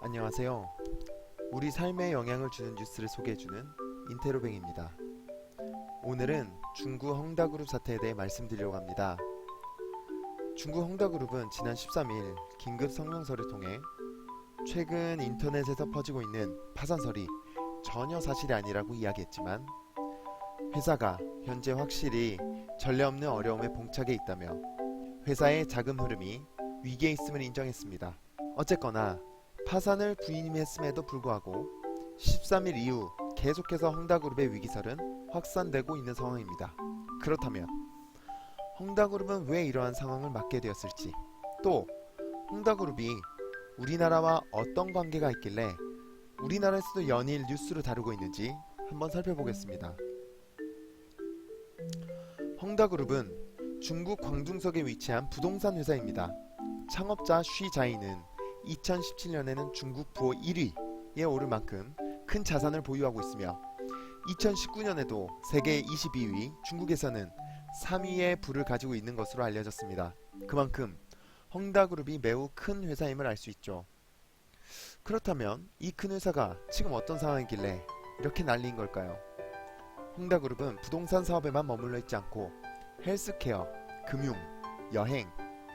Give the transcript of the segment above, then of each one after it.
안녕하세요. 우리 삶에 영향을 주는 뉴스를 소개해주는 인테로뱅입니다. 오늘은 중구 헝다그룹 사태에 대해 말씀드리려고 합니다. 중구 헝다그룹은 지난 13일 긴급 성명서를 통해 최근 인터넷에서 퍼지고 있는 파산설이 전혀 사실이 아니라고 이야기했지만 회사가 현재 확실히 전례 없는 어려움에 봉착해 있다며 회사의 자금 흐름이 위기에 있음을 인정했습니다. 어쨌거나 파산을 부인했음에도 불구하고 13일 이후 계속해서 헝다그룹의 위기설은 확산되고 있는 상황입니다. 그렇다면 헝다그룹은 왜 이러한 상황을 맞게 되었을지, 또 헝다그룹이 우리나라와 어떤 관계가 있길래 우리나라에서도 연일 뉴스로 다루고 있는지 한번 살펴보겠습니다. 헝다그룹은 중국 광둥성에 위치한 부동산 회사입니다. 창업자 쉬자이는 2017년에는 중국 부호 1위에 오를 만큼 큰 자산을 보유하고 있으며 2019년에도 세계 22위 중국에서는 3위의 부를 가지고 있는 것으로 알려졌습니다. 그만큼 헝다그룹이 매우 큰 회사임을 알 수 있죠. 그렇다면 이 큰 회사가 지금 어떤 상황이길래 이렇게 난리인 걸까요? 헝다그룹은 부동산 사업에만 머물러 있지 않고 헬스케어, 금융, 여행,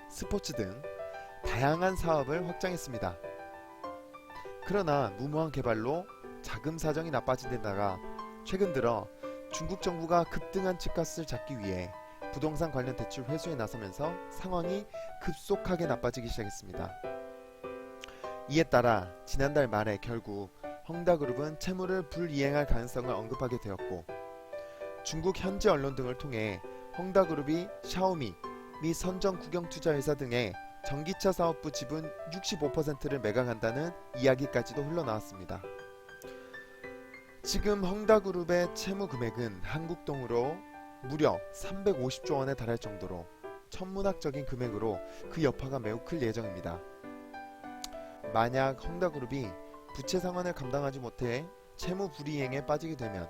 스포츠 등 다양한 사업을 확장했습니다. 그러나 무모한 개발로 자금 사정이 나빠진 데다가 최근 들어 중국 정부가 급등한 집값을 잡기 위해 부동산 관련 대출 회수에 나서면서 상황이 급속하게 나빠지기 시작했습니다. 이에 따라 지난달 말에 결국 헝다그룹은 채무를 불이행할 가능성을 언급하게 되었고, 중국 현지 언론 등을 통해 헝다그룹이 샤오미 및 선정국영투자회사 등의 전기차 사업부 지분 65%를 매각한다는 이야기까지도 흘러나왔습니다. 지금 헝다그룹의 채무 금액은 한국 돈으로 무려 350조 원에 달할 정도로 천문학적인 금액으로 그 여파가 매우 클 예정입니다. 만약 헝다그룹이 부채 상환을 감당하지 못해 채무 불이행에 빠지게 되면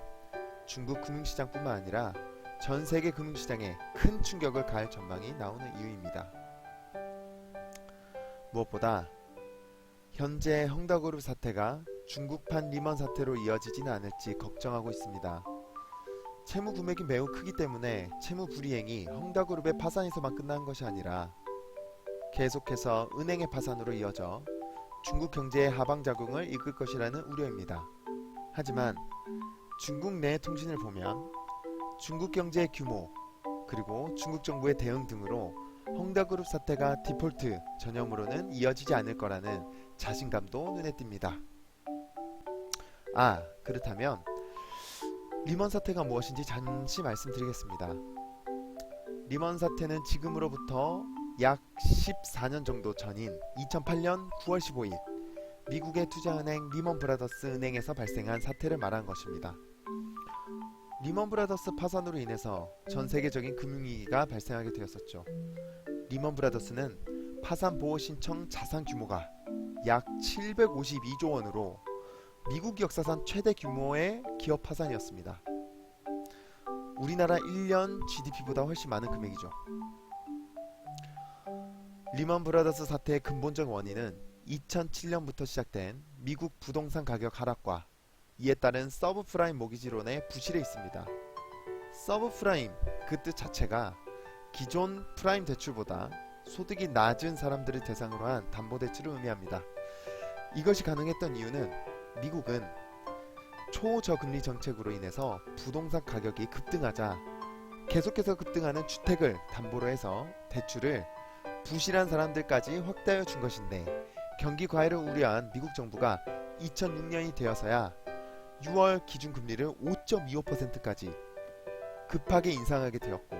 중국 금융시장뿐만 아니라 전 세계 금융시장에 큰 충격을 가할 전망이 나오는 이유입니다. 무엇보다 현재 헝다그룹 사태가 중국판 리먼 사태로 이어지지는 않을지 걱정하고 있습니다. 채무 금액이 매우 크기 때문에 채무 불이행이 헝다그룹의 파산에서만 끝난 것이 아니라 계속해서 은행의 파산으로 이어져 중국 경제의 하방작용을 이끌 것이라는 우려입니다. 하지만 중국 내 통신을 보면 중국 경제의 규모, 그리고 중국 정부의 대응 등으로 헝다그룹 사태가 디폴트 전형으로는 이어지지 않을 거라는 자신감도 눈에 띕니다. 그렇다면 리먼 사태가 무엇인지 잠시 말씀드리겠습니다. 리먼 사태는 지금으로부터 약 14년 정도 전인 2008년 9월 15일 미국의 투자은행 리먼 브라더스 은행에서 발생한 사태를 말한 것입니다. 리먼 브라더스 파산으로 인해서 전 세계적인 금융위기가 발생하게 되었었죠. 리먼 브라더스는 파산 보호 신청 자산 규모가 약 752조 원으로 미국 역사상 최대 규모의 기업 파산이었습니다. 우리나라 1년 GDP보다 훨씬 많은 금액이죠. 리먼 브라더스 사태의 근본적 원인은 2007년부터 시작된 미국 부동산 가격 하락과 이에 따른 서브프라임 모기지론의 부실에 있습니다. 서브프라임 그 뜻 자체가 기존 프라임 대출보다 소득이 낮은 사람들을 대상으로 한 담보대출을 의미합니다. 이것이 가능했던 이유는 미국은 초저금리 정책으로 인해서 부동산 가격이 급등하자 계속해서 급등하는 주택을 담보로 해서 대출을 부실한 사람들까지 확대하여 준 것인데, 경기 과열을 우려한 미국 정부가 2006년이 되어서야 6월 기준금리를 5.25%까지 급하게 인상하게 되었고,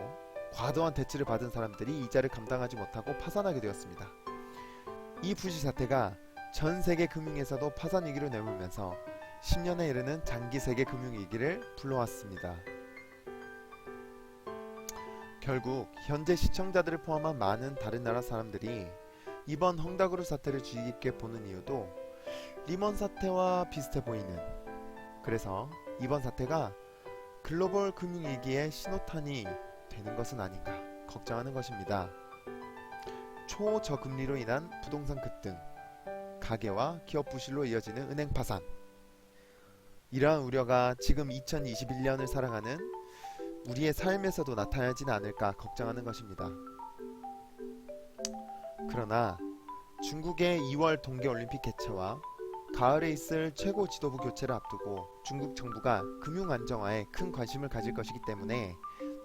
과도한 대출을 받은 사람들이 이자를 감당하지 못하고 파산하게 되었습니다. 이 부실 사태가 전 세계 금융에서도 파산 위기를 내몰면서 10년에 이르는 장기 세계 금융위기를 불러왔습니다. 결국 현재 시청자들을 포함한 많은 다른 나라 사람들이 이번 헝다그룹 사태를 주의 깊게 보는 이유도 리먼 사태와 비슷해 보이는, 그래서 이번 사태가 글로벌 금융위기의 신호탄이 되는 것은 아닌가 걱정하는 것입니다. 초저금리로 인한 부동산 급등, 가계와 기업 부실로 이어지는 은행 파산. 이러한 우려가 지금 2021년을 살아가는 우리의 삶에서도 나타나지는 않을까 걱정하는 것입니다. 그러나 중국의 2월 동계올림픽 개최와 가을에 있을 최고 지도부 교체를 앞두고 중국 정부가 금융 안정화에 큰 관심을 가질 것이기 때문에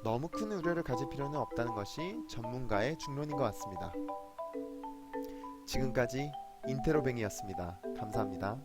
너무 큰 우려를 가질 필요는 없다는 것이 전문가의 중론인 것 같습니다. 지금까지 인테로뱅이었습니다. 감사합니다.